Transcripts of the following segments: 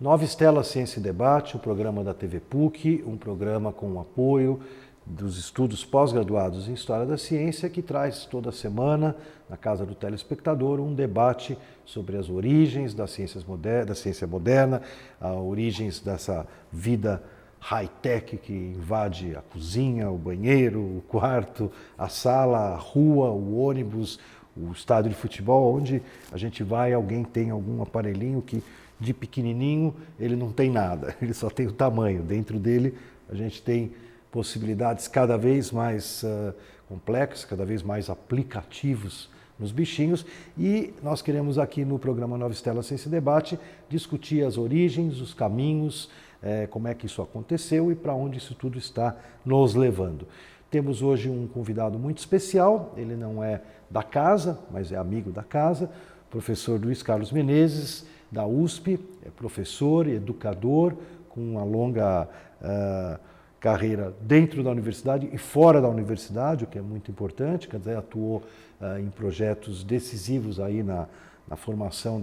Nova Estela Ciência e Debate, um programa da TV PUC, um programa com o apoio dos estudos pós-graduados em História da Ciência, que traz toda semana, na casa do telespectador, um debate sobre as origens da ciência moderna, as origens dessa vida high-tech que invade a cozinha, o banheiro, o quarto, a sala, a rua, o ônibus, o estádio de futebol, onde a gente vai, alguém tem algum aparelhinho que de pequenininho ele não tem nada, ele só tem o tamanho. Dentro dele a gente tem possibilidades cada vez mais complexas, cada vez mais aplicativos nos bichinhos, e nós queremos aqui no programa Nova Estela Ciência e Debate discutir as origens, os caminhos, como é que isso aconteceu e para onde isso tudo está nos levando. Temos hoje um convidado muito especial, ele não é da casa, mas é amigo da casa, o professor Luiz Carlos Menezes, da USP, é professor e educador, com uma longa carreira dentro da universidade e fora da universidade, o que é muito importante, quer dizer, atuou em projetos decisivos aí na formação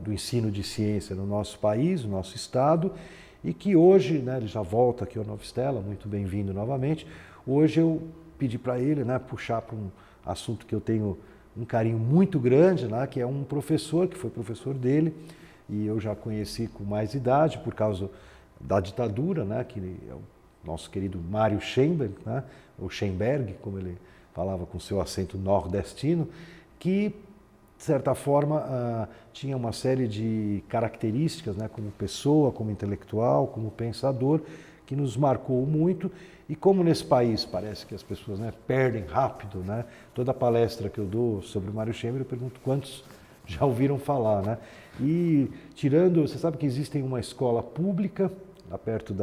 do ensino de ciência no nosso país, no nosso estado, e que hoje, né, ele já volta aqui ao Nova Estela, muito bem-vindo novamente. Hoje eu pedi para ele, né, puxar para um assunto que eu tenho um carinho muito grande, né, que é um professor, que foi professor dele, e eu já conheci com mais idade, por causa da ditadura, né, que é o nosso querido Mário Schemberg, né, ou Schemberg, como ele falava com seu acento nordestino, que, de certa forma, tinha uma série de características, né, como pessoa, como intelectual, como pensador, que nos marcou muito. E como nesse país parece que as pessoas, né, perdem rápido, né, toda palestra que eu dou sobre o Mário Schemberg, eu pergunto quantos já ouviram falar, né? E tirando, você sabe que existe uma escola pública, lá perto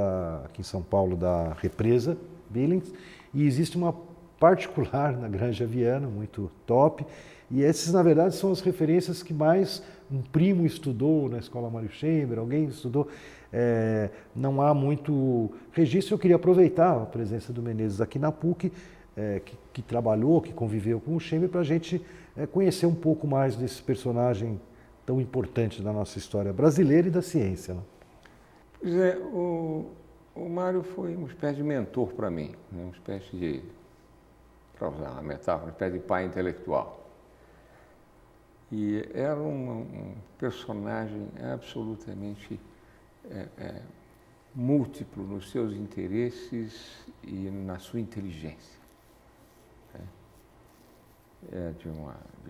aqui em São Paulo, da Represa, Billings, e existe uma particular na Granja Viana, muito top, e essas, na verdade, são as referências que mais um primo estudou na escola Mário Schemberg, alguém estudou. Não há muito registro. Eu queria aproveitar a presença do Menezes aqui na PUC, que trabalhou, que conviveu com o Schemberg, para a gente conhecer um pouco mais desse personagem tão importante da nossa história brasileira e da ciência, né? Pois é, o Mário foi uma espécie de mentor para mim, né? Uma espécie de, para usar uma metáfora, uma espécie de pai intelectual. E era um personagem absolutamente múltiplo nos seus interesses e na sua inteligência. De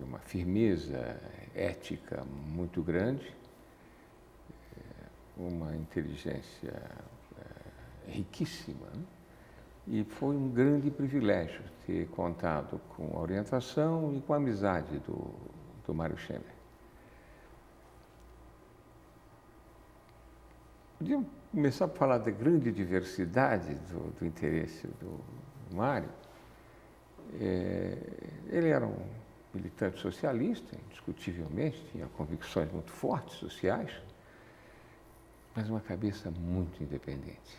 uma firmeza ética muito grande, uma inteligência riquíssima, né? E foi um grande privilégio ter contado com a orientação e com a amizade do Mário Schemberg. Podíamos começar a falar da grande diversidade do interesse do Mário. Ele era um militante socialista, indiscutivelmente, tinha convicções muito fortes sociais, mas uma cabeça muito independente.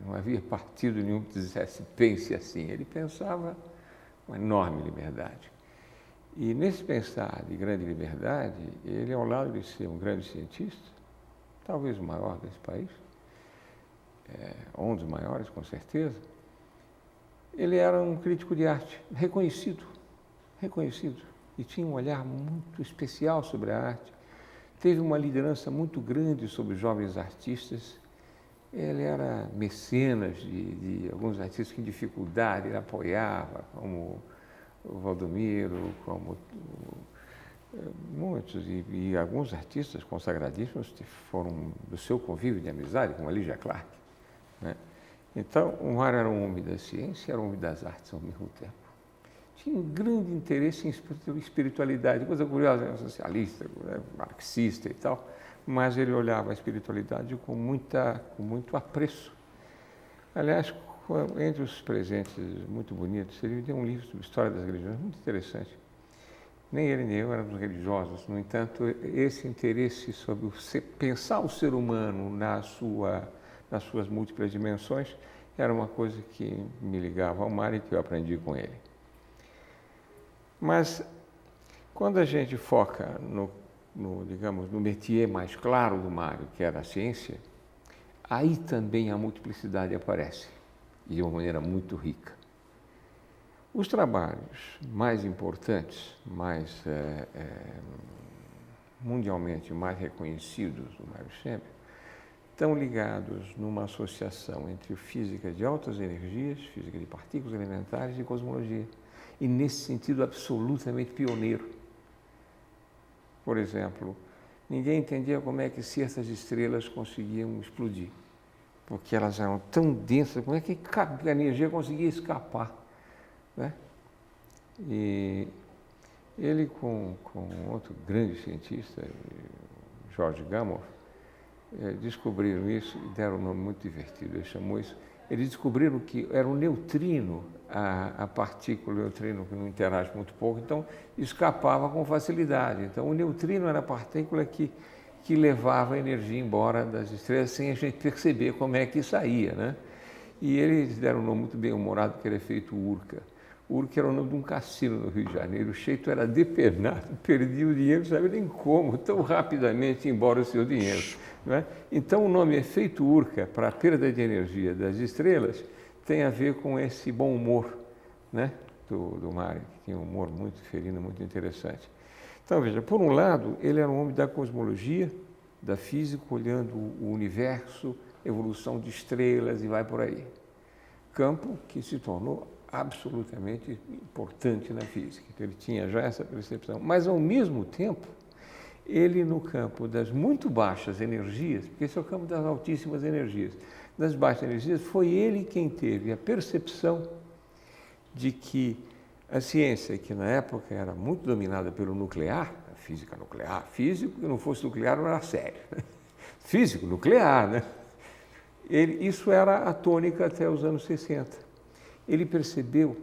Não havia partido nenhum que dissesse pense assim. Ele pensava com enorme liberdade. E nesse pensar de grande liberdade, ele, ao lado de ser um grande cientista, talvez o maior desse país, um dos maiores, com certeza, ele era um crítico de arte reconhecido, e tinha um olhar muito especial sobre a arte. Teve uma liderança muito grande sobre jovens artistas. Ele era mecenas de alguns artistas em dificuldade, ele apoiava, como o Valdomiro, como muitos, e alguns artistas consagradíssimos foram do seu convívio de amizade, como a Lígia Clark, né? Então, o Mário era um homem da ciência, era um homem das artes ao mesmo tempo. Tinha um grande interesse em espiritualidade, coisa curiosa, era socialista, marxista e tal, mas ele olhava a espiritualidade com muito apreço. Aliás, entre os presentes muito bonitos, ele me deu um livro sobre história das religiões, muito interessante. Nem ele nem eu éramos religiosos, no entanto, esse interesse sobre pensar o ser humano nas suas múltiplas dimensões era uma coisa que me ligava ao Mário e que eu aprendi com ele. Mas, quando a gente foca digamos, no métier mais claro do Mário, que era a ciência, aí também a multiplicidade aparece, e de uma maneira muito rica. Os trabalhos mais importantes, mundialmente mais reconhecidos do Mário Schember, estão ligados numa associação entre física de altas energias, física de partículas elementares e cosmologia. E, nesse sentido, absolutamente pioneiro. Por exemplo, ninguém entendia como é que certas estrelas conseguiam explodir, porque elas eram tão densas, como é que a energia conseguia escapar, né? E ele, com outro grande cientista, George Gamow, descobriram isso e deram um nome muito divertido. Ele chamou isso. Eles descobriram que era um neutrino, a partícula, o neutrino que não interage muito pouco, então escapava com facilidade. Então, o neutrino era a partícula que levava a energia embora das estrelas sem a gente perceber como é que saía, né? E eles deram um nome muito bem humorado, que era efeito Urca. Urca era o nome de um cassino no Rio de Janeiro. O jeito era depenado, perdia o dinheiro, não sabia nem como, tão rapidamente embora o seu dinheiro. Não é? Então, o nome efeito Urca, para a perda de energia das estrelas, tem a ver com esse bom humor, né, do Mário, que tinha um humor muito ferino, muito interessante. Então, veja, por um lado, ele era um homem da cosmologia, da física, olhando o universo, evolução de estrelas e vai por aí. Campo que se tornou absolutamente importante na física. Então, ele tinha já essa percepção. Mas, ao mesmo tempo, ele no campo das muito baixas energias, porque esse é o campo das altíssimas energias, das baixas energias, foi ele quem teve a percepção de que a ciência, que na época era muito dominada pelo nuclear, a física nuclear, físico que não fosse nuclear não era sério, físico nuclear, né? Isso era a tônica até os anos 60. Ele percebeu,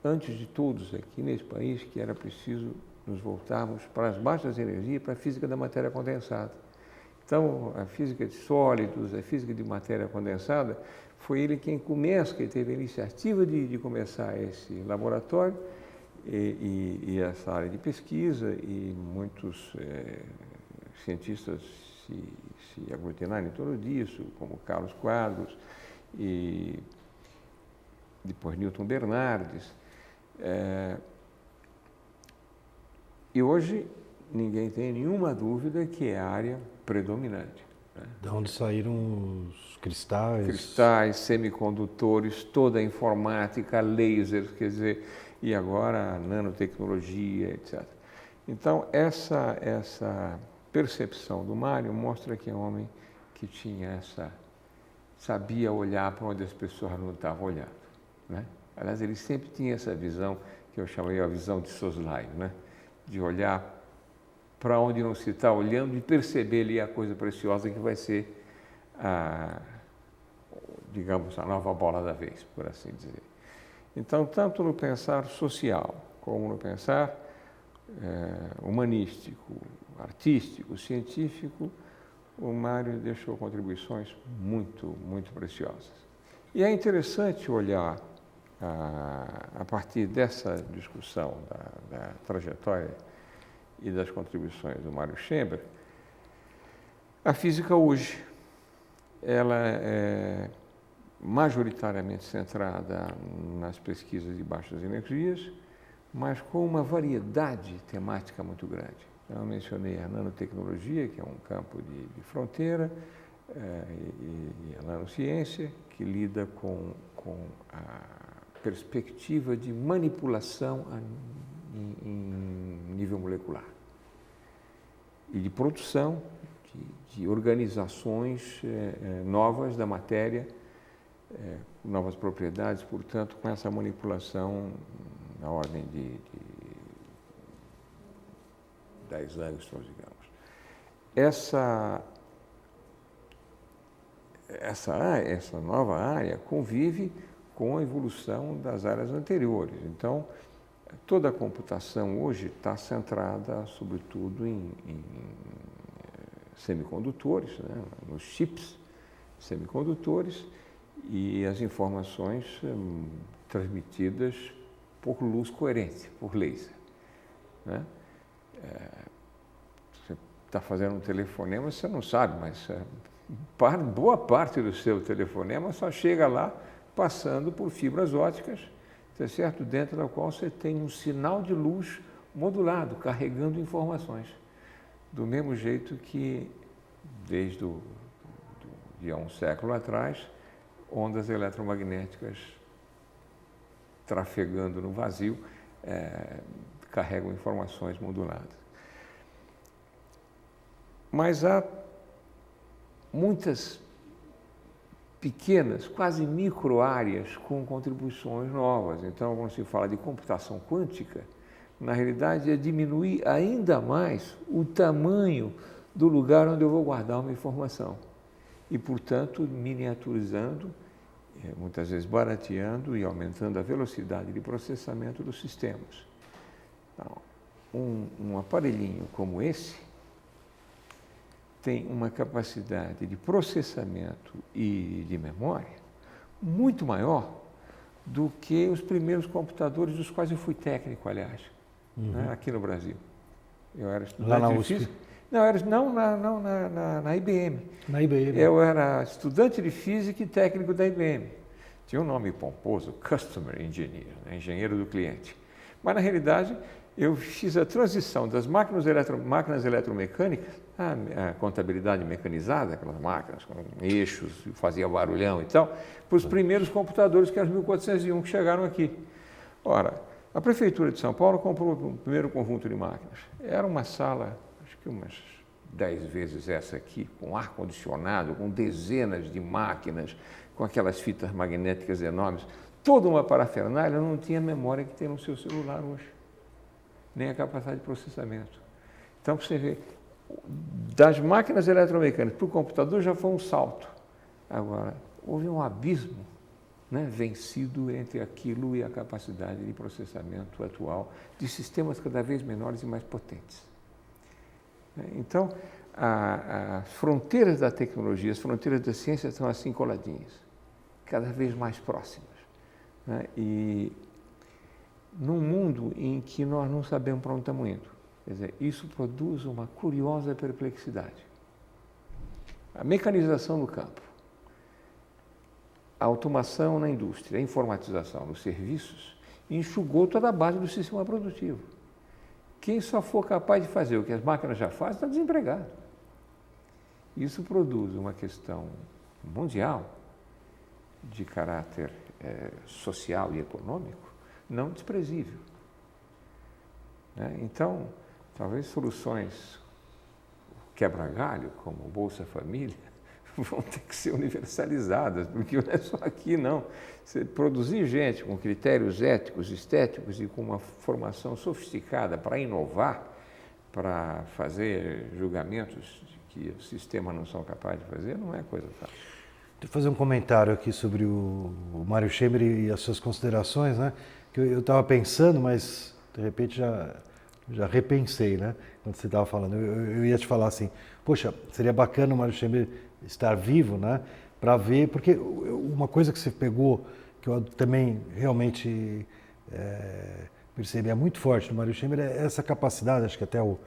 antes de todos aqui nesse país, que era preciso nos voltarmos para as baixas energias, para a física da matéria condensada. Então, a física de sólidos, a física de matéria condensada, foi ele quem teve a iniciativa de começar esse laboratório e essa área de pesquisa, e muitos cientistas se aglutinaram em torno disso, como Carlos Quadros e depois Newton Bernardes. E hoje ninguém tem nenhuma dúvida que é a área predominante, né? De onde saíram os cristais? Cristais, semicondutores, toda a informática, lasers, quer dizer, e agora a nanotecnologia, etc. Então, essa percepção do Mário mostra que é um homem que sabia olhar para onde as pessoas não estavam olhando, né? Aliás, ele sempre tinha essa visão, que eu chamei a visão de soslaio, né? De olhar para onde não se está olhando e perceber ali a coisa preciosa que vai ser, digamos, a nova bola da vez, por assim dizer. Então, tanto no pensar social, como no pensar humanístico, artístico, científico, o Mário deixou contribuições muito, muito preciosas. E é interessante olhar, a partir dessa discussão da trajetória e das contribuições do Mário Schember, a física hoje. Ela é majoritariamente centrada nas pesquisas de baixas energias, mas com uma variedade temática muito grande. Eu mencionei a nanotecnologia, que é um campo de fronteira, e a nanociência, que lida com a perspectiva de manipulação em nível molecular e de produção de organizações novas da matéria, novas propriedades, portanto, com essa manipulação na ordem de 10 anos, digamos. Essa nova área convive com a evolução das áreas anteriores. Então, toda a computação hoje está centrada, sobretudo, em semicondutores, né? Nos chips semicondutores, e as informações transmitidas por luz coerente, por laser, né? Você está fazendo um telefonema, você não sabe, mas boa parte do seu telefonema só chega lá passando por fibras óticas, tá certo? Dentro da qual você tem um sinal de luz modulado, carregando informações. Do mesmo jeito que, desde de há um século atrás, ondas eletromagnéticas trafegando no vazio carregam informações moduladas. Mas há muitas pequenas, quase micro-áreas com contribuições novas. Então, quando se fala de computação quântica, na realidade é diminuir ainda mais o tamanho do lugar onde eu vou guardar uma informação. E, portanto, miniaturizando, muitas vezes barateando e aumentando a velocidade de processamento dos sistemas. Então, um aparelhinho como esse tem uma capacidade de processamento e de memória muito maior do que os primeiros computadores dos quais eu fui técnico, aliás, né, aqui no Brasil. Eu era estudante lá na de USP. física. Na IBM. Na IBM. Eu era estudante de física e técnico da IBM. Tinha um nome pomposo, Customer Engineer, né, engenheiro do cliente. Mas, na realidade, eu fiz a transição das máquinas eletromecânicas, a contabilidade mecanizada, aquelas máquinas com eixos, fazia barulhão e tal, para os primeiros computadores, que eram os 1401, que chegaram aqui. Ora, a Prefeitura de São Paulo comprou o primeiro conjunto de máquinas. Era uma sala, acho que umas 10 vezes essa aqui, com ar-condicionado, com dezenas de máquinas, com aquelas fitas magnéticas enormes, toda uma parafernália, não tinha a memória que tem no seu celular hoje, nem a capacidade de processamento. Então, você vê, das máquinas eletromecânicas para o computador já foi um salto. Agora, houve um abismo, né, vencido entre aquilo e a capacidade de processamento atual de sistemas cada vez menores e mais potentes. Então, as fronteiras da tecnologia, as fronteiras da ciência estão assim coladinhas, cada vez mais próximas. Né? E num mundo em que nós não sabemos para onde estamos indo, quer dizer, isso produz uma curiosa perplexidade. A mecanização no campo, a automação na indústria, a informatização nos serviços, enxugou toda a base do sistema produtivo. Quem só for capaz de fazer o que as máquinas já fazem está desempregado. Isso produz uma questão mundial de caráter social e econômico não desprezível. Né? Então, talvez soluções quebra-galho, como o Bolsa Família, vão ter que ser universalizadas, porque não é só aqui, não. Você produzir gente com critérios éticos, estéticos e com uma formação sofisticada para inovar, para fazer julgamentos que o sistema não são capazes de fazer, não é coisa fácil. Deixa eu fazer um comentário aqui sobre o Mário Schemer e as suas considerações, né? Que eu estava pensando, mas de repente já repensei, né? Quando você estava falando, eu ia te falar assim, poxa, seria bacana o Mário Schemer estar vivo, né? Para ver, porque uma coisa que você pegou, que eu também realmente percebia muito forte no Mário Schemer, é essa capacidade, acho que é o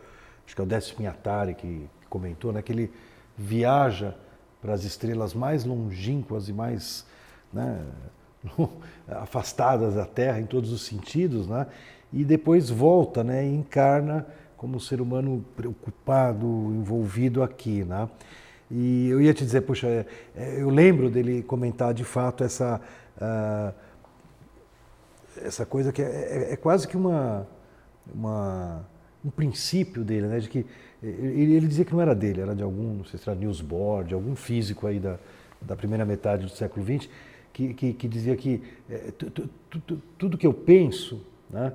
Décio Pinhatari que comentou, né? Que ele viaja para as estrelas mais longínquas e mais, né, afastadas da Terra em todos os sentidos, né? E depois volta, né, e encarna como um ser humano preocupado, envolvido aqui, né? E eu ia te dizer, puxa, eu lembro dele comentar de fato essa coisa que é quase que um princípio dele, né? De que ele dizia que não era dele, era de algum, não sei se era Niels Bohr, de algum físico aí da primeira metade do século XX, que dizia que tudo que eu penso, né,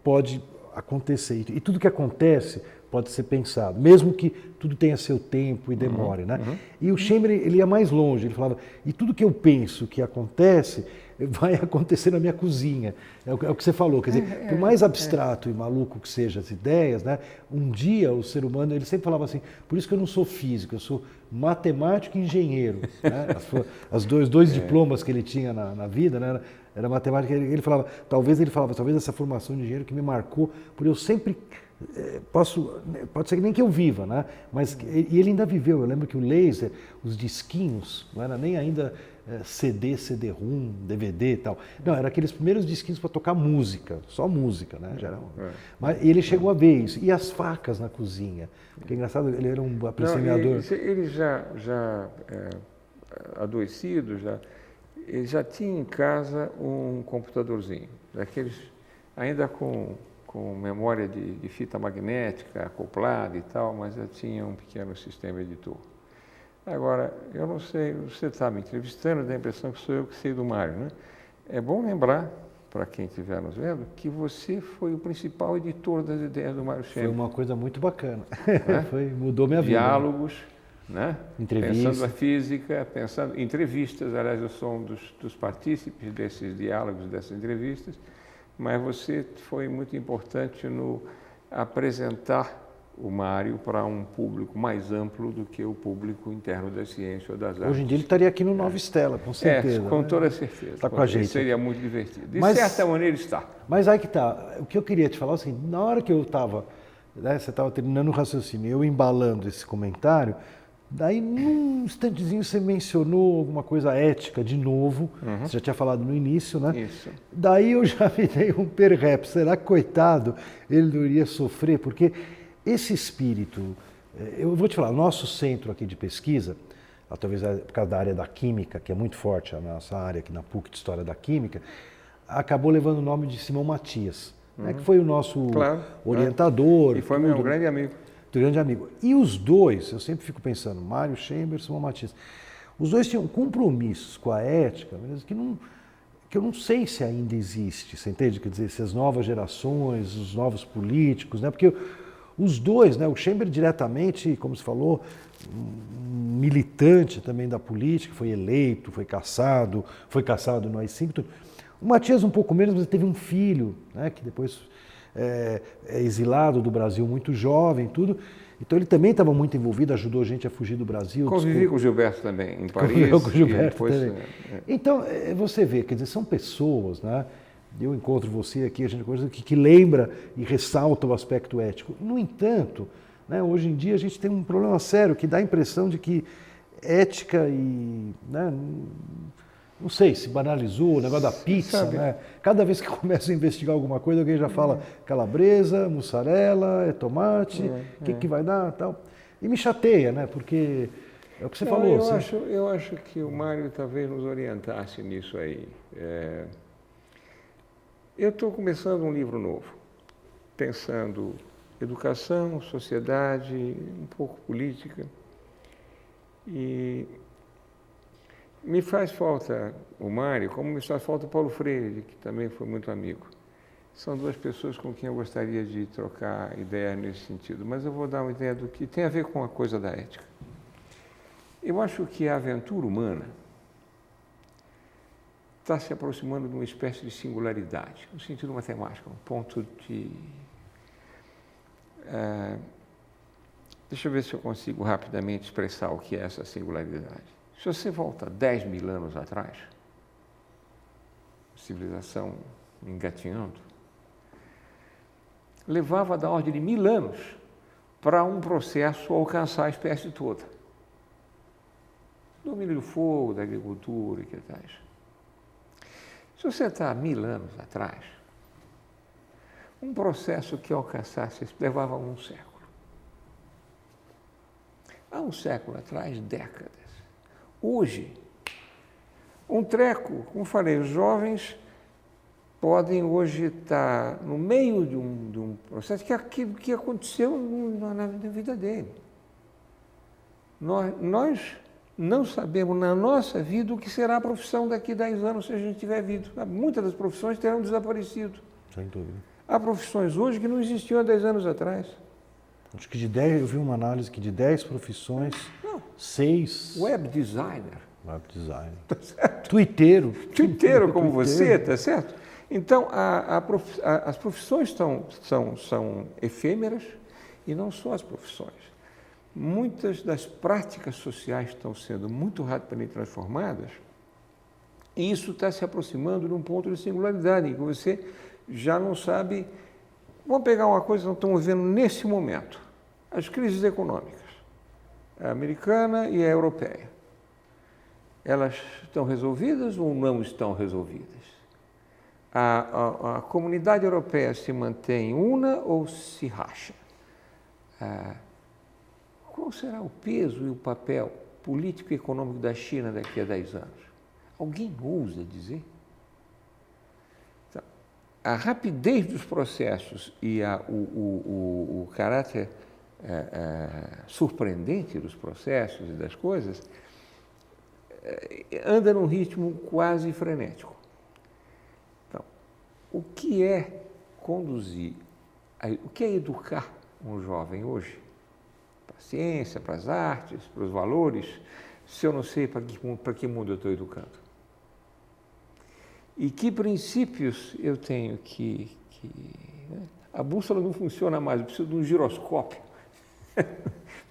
pode acontecer, e tudo que acontece pode ser pensado, mesmo que tudo tenha seu tempo e demore, né? E o Schemer, ele ia mais longe, ele falava, e tudo que eu penso que acontece, vai acontecer na minha cozinha. É o que você falou, quer dizer, por mais abstrato e maluco que sejam as ideias, né? Um dia o ser humano, ele sempre falava assim, por isso que eu não sou físico, eu sou matemático e engenheiro. Né? Os dois diplomas que ele tinha na vida, né? Era matemática, ele falava, talvez essa formação de engenheiro que me marcou, por eu sempre, pode ser que nem que eu viva, né? Mas, e ele ainda viveu, eu lembro que o laser, os disquinhos, não era nem ainda CD, CD-ROM, DVD e tal. Não, era aqueles primeiros disquinhos para tocar música, só música, né? Já era Mas ele chegou a ver isso. E as facas na cozinha. Porque é engraçado, ele era um apreciador. Ele já adoecido, ele já tinha em casa um computadorzinho, daqueles ainda com memória de fita magnética acoplada e tal, mas já tinha um pequeno sistema editor. Agora, eu não sei, você está me entrevistando, dá a impressão que sou eu que sei do Mário, né? É bom lembrar, para quem estiver nos vendo, que você foi o principal editor das ideias do Mário Chamber. Foi uma coisa muito bacana. Né? Mudou minha vida. Diálogos, né? Entrevistas. Pensando na física, pensando em entrevistas, aliás, eu sou um dos partícipes desses diálogos, dessas entrevistas, mas você foi muito importante no apresentar o Mário para um público mais amplo do que o público interno da ciência ou das artes. Hoje em dia ele estaria aqui no Nova Estela, com certeza. Com toda certeza. Está com a gente. Seria muito divertido. De certa maneira está. Mas aí que está. O que eu queria te falar é o seguinte, na hora que eu estava, né, você estava terminando o raciocínio, eu embalando esse comentário, daí num instantezinho você mencionou alguma coisa ética de novo, você já tinha falado no início, né? Isso. Daí eu já me dei um perrep, será que, coitado, ele não iria sofrer? Porque esse espírito, eu vou te falar, o nosso centro aqui de pesquisa, talvez por causa da área da química, que é muito forte, a nossa área aqui na PUC de História da Química, acabou levando o nome de Simão Matias, né, que foi o nosso orientador. E foi meu grande amigo. Grande amigo. E os dois, eu sempre fico pensando, Mário Chamber e Simão Matias, os dois tinham compromissos com a ética, que eu não sei se ainda existe, você entende? Quer dizer, se as novas gerações, os novos políticos, né? Porque os dois, né? O Chamber diretamente, como você falou, um militante também da política, foi eleito, foi cassado no AI-5. Tudo. O Matias um pouco menos, mas teve um filho, né? Que depois é exilado do Brasil muito jovem, tudo. Então ele também estava muito envolvido, ajudou a gente a fugir do Brasil. Convivi com o Gilberto também, em Paris. Conviveu com o Gilberto depois, também. Então, você vê, quer dizer, são pessoas, né? Eu encontro você aqui, a gente coisa que lembra e ressalta o aspecto ético. No entanto, né, hoje em dia a gente tem um problema sério que dá a impressão de que ética e... Né, não sei, se banalizou o negócio da pizza, né? Cada vez que começa a investigar alguma coisa, alguém já fala calabresa, mussarela, tomate, o que vai dar tal. E me chateia, né? Porque é o que você falou. Eu acho que o Mário talvez nos orientasse nisso aí. Eu estou começando um livro novo, pensando educação, sociedade, um pouco política. E me faz falta o Mário, como me faz falta o Paulo Freire, que também foi muito amigo. São duas pessoas com quem eu gostaria de trocar ideias nesse sentido, mas eu vou dar uma ideia do que tem a ver com a coisa da ética. Eu acho que a aventura humana está se aproximando de uma espécie de singularidade, no sentido matemático, um ponto de... deixa eu ver se eu consigo rapidamente expressar o que é essa singularidade. Se você volta 10 mil anos atrás, civilização engatinhando, levava da ordem de 1000 anos para um processo alcançar a espécie toda. Domínio do fogo, da agricultura e que tais. Se você está 1000 anos atrás, um processo que alcançasse levava 1 século. Há 1 século atrás, décadas. Hoje, um treco, como falei, os jovens podem hoje estar no meio de um processo que aconteceu na vida dele. Nós não sabemos na nossa vida o que será a profissão daqui a 10 anos se a gente tiver vindo. Muitas das profissões terão desaparecido. Sem dúvida. Há profissões hoje que não existiam há 10 anos atrás. Acho que eu vi uma análise que de 10 profissões, 6... Web designer. Web designer. Tá certo? Twitteiro como você, tá certo? Então, as profissões são efêmeras e não só as profissões. Muitas das práticas sociais estão sendo muito rapidamente transformadas E isso está se aproximando de um ponto de singularidade, em que você já não sabe... Vamos pegar uma coisa que nós estamos vendo nesse momento. As crises econômicas, a americana e a europeia. Elas estão resolvidas ou não estão resolvidas? A comunidade europeia se mantém una ou se racha? Qual será o peso e o papel político e econômico da China daqui a 10 anos? Alguém ousa dizer? Então, a rapidez dos processos e o caráter surpreendente dos processos e das coisas anda num ritmo quase frenético. Então, o que é conduzir, o que é educar um jovem hoje? Para a ciência, para as artes, para os valores, se eu não sei para que mundo eu estou educando? E que princípios eu tenho né? A bússola não funciona mais, eu preciso de um giroscópio,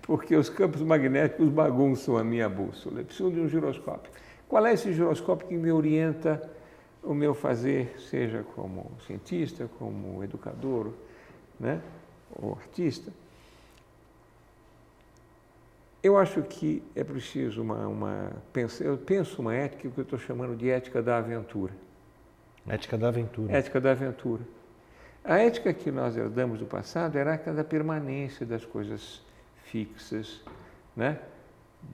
porque os campos magnéticos bagunçam a minha bússola, eu preciso de um giroscópio. Qual é esse giroscópio que me orienta o meu fazer, seja como cientista, como educador, né? Ou artista? Eu acho que é preciso eu penso uma ética que eu estou chamando de ética da aventura. Ética da aventura. Ética da aventura. A ética que nós herdamos do passado era a ética da permanência das coisas fixas, né?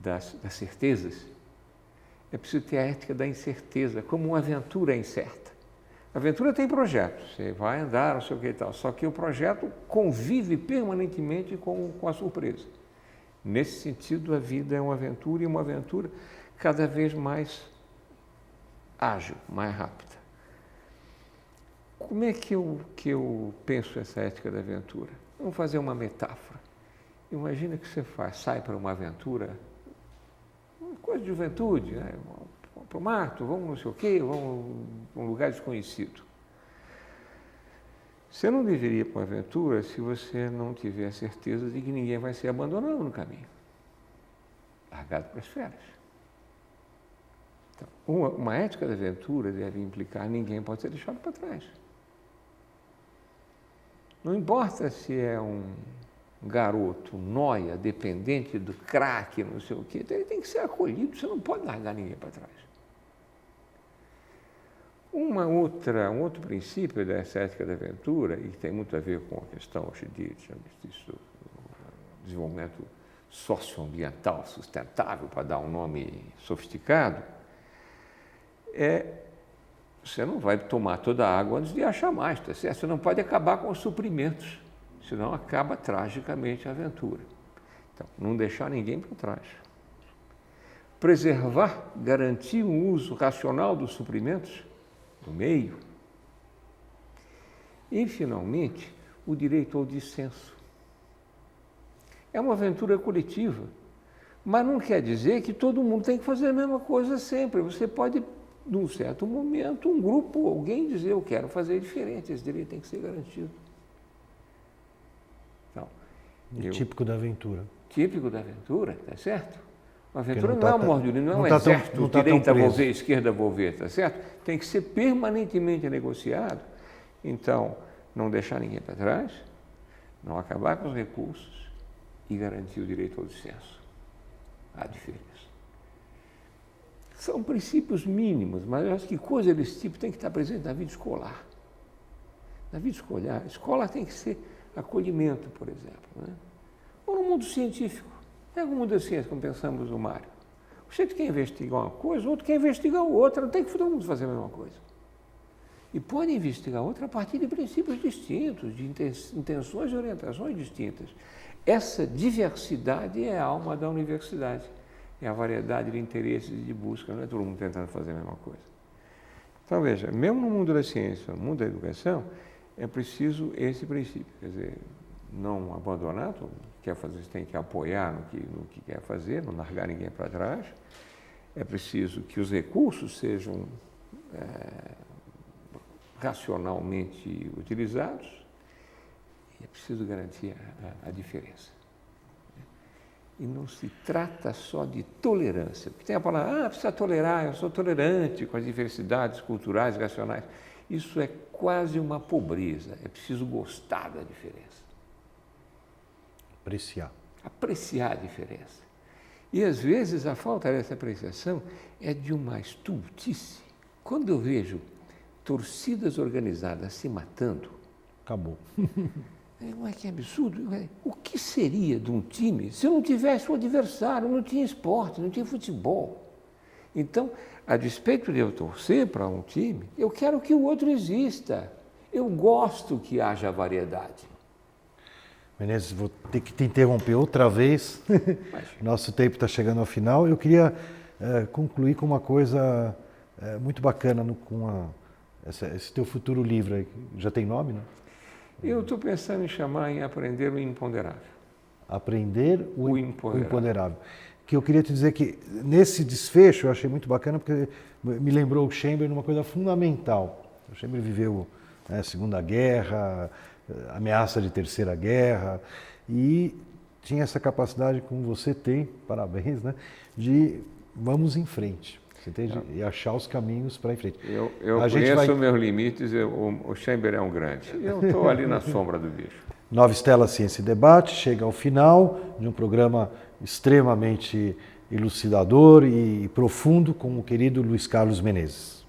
das certezas. É preciso ter a ética da incerteza, como uma aventura é incerta. A aventura tem projeto, você vai andar, não sei o que e tal, só que o projeto convive permanentemente com a surpresa. Nesse sentido, a vida é uma aventura, e uma aventura cada vez mais ágil, mais rápida. Como é que eu penso essa ética da aventura? Vamos fazer uma metáfora. Imagina que você sai para uma aventura, uma coisa de juventude, né? Vamos para o mato, vamos não sei o quê, vamos para um lugar desconhecido. Você não deveria ir para uma aventura se você não tiver a certeza de que ninguém vai ser abandonado no caminho, largado para as férias. Então, uma ética da aventura deve implicar que ninguém pode ser deixado para trás. Não importa se é um garoto, noia, dependente do crack, não sei o quê, ele tem que ser acolhido, você não pode largar ninguém para trás. Um outro princípio dessa ética da aventura, e que tem muito a ver com a questão hoje de desenvolvimento socioambiental sustentável, para dar um nome sofisticado, você não vai tomar toda a água antes de achar mais, tá certo? Você não pode acabar com os suprimentos, senão acaba tragicamente a aventura. Então, não deixar ninguém para trás. Preservar, garantir um uso racional dos suprimentos, do meio. E, finalmente, o direito ao dissenso. É uma aventura coletiva, mas não quer dizer que todo mundo tem que fazer a mesma coisa sempre. Você pode, num certo momento, um grupo, alguém dizer, eu quero fazer diferente, esse direito tem que ser garantido. Então, típico da aventura. Típico da aventura, tá certo? Uma aventura não é uma mordida, não é um exército, tá direita vou ver, esquerda vou ver, tá certo? Tem que ser permanentemente negociado. Então, não deixar ninguém para trás, não acabar com os recursos e garantir o direito ao dissenso. Há diferença. São princípios mínimos, mas eu acho que coisas desse tipo tem que estar presente na vida escolar. Na vida escolar, a escola tem que ser acolhimento, por exemplo, né? Ou no mundo científico. Pega o mundo da ciência, como pensamos no Mário. O jeito quer investigar uma coisa, o outro quer investigar outra. Não tem que todo mundo fazer a mesma coisa. E pode investigar outra a partir de princípios distintos, de intenções e orientações distintas. Essa diversidade é a alma da universidade. É a variedade de interesses e de busca. Não é todo mundo tentando fazer a mesma coisa. Então, veja, mesmo no mundo da ciência, no mundo da educação, é preciso esse princípio. Quer dizer, não abandonar, quer fazer, tem que apoiar no que quer fazer, não largar ninguém para trás. É preciso que os recursos sejam racionalmente utilizados e é preciso garantir a diferença. E não se trata só de tolerância. Porque tem a palavra, precisa tolerar, eu sou tolerante com as diversidades culturais, racionais. Isso é quase uma pobreza, é preciso gostar da diferença. Apreciar. Apreciar a diferença. E às vezes a falta dessa apreciação é de uma estultice. Quando eu vejo torcidas organizadas se matando, Acabou. Mas que absurdo. O que seria de um time se não tivesse o adversário, não tinha esporte, não tinha futebol? Então, a despeito de eu torcer para um time, eu quero que o outro exista. Eu gosto que haja variedade. Menezes, vou ter que te interromper outra vez. Nosso tempo está chegando ao final. Eu queria concluir com uma coisa muito bacana com esse teu futuro livro aí. Já tem nome, né? Eu estou pensando em chamar em Aprender o Imponderável. Aprender o Imponderável. Que eu queria te dizer que nesse desfecho eu achei muito bacana porque me lembrou o Chamber numa coisa fundamental. O Chamber viveu a Segunda Guerra, ameaça de Terceira Guerra e tinha essa capacidade, como você tem, parabéns, né, de vamos em frente. Você entende? E achar os caminhos para em frente. Eu conheço meus limites, o Chamber é um grande. Eu estou ali na sombra do bicho. Nova Estela Ciência e Debate chega ao final de um programa extremamente elucidador e profundo com o querido Luiz Carlos Menezes.